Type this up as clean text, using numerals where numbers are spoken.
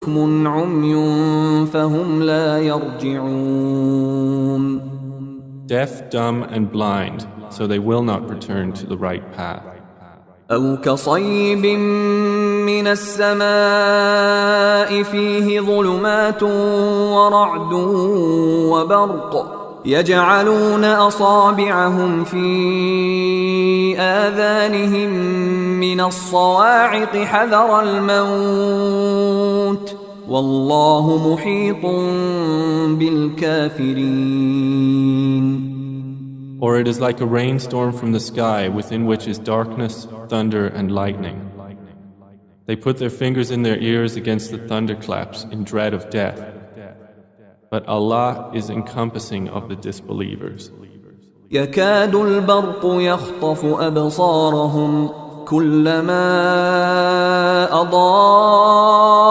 بكم عمي فهم لا يرجعون. Deaf, dumb, and blind, so they will not return to the right path. أو كصيب من السماء فيه ظلمات ورعد وبرق يجعلون أصابعهم في آذانهم من الصواعق حذر الموت والله محيط بالكافرين. Or it is like a rainstorm from the sky within which is darkness, thunder, and lightning. They put their fingers in their ears against the thunderclaps in dread of death. But Allah is encompassing of the disbelievers. يكاد البرق يخطف أبصارهم كلما أضاء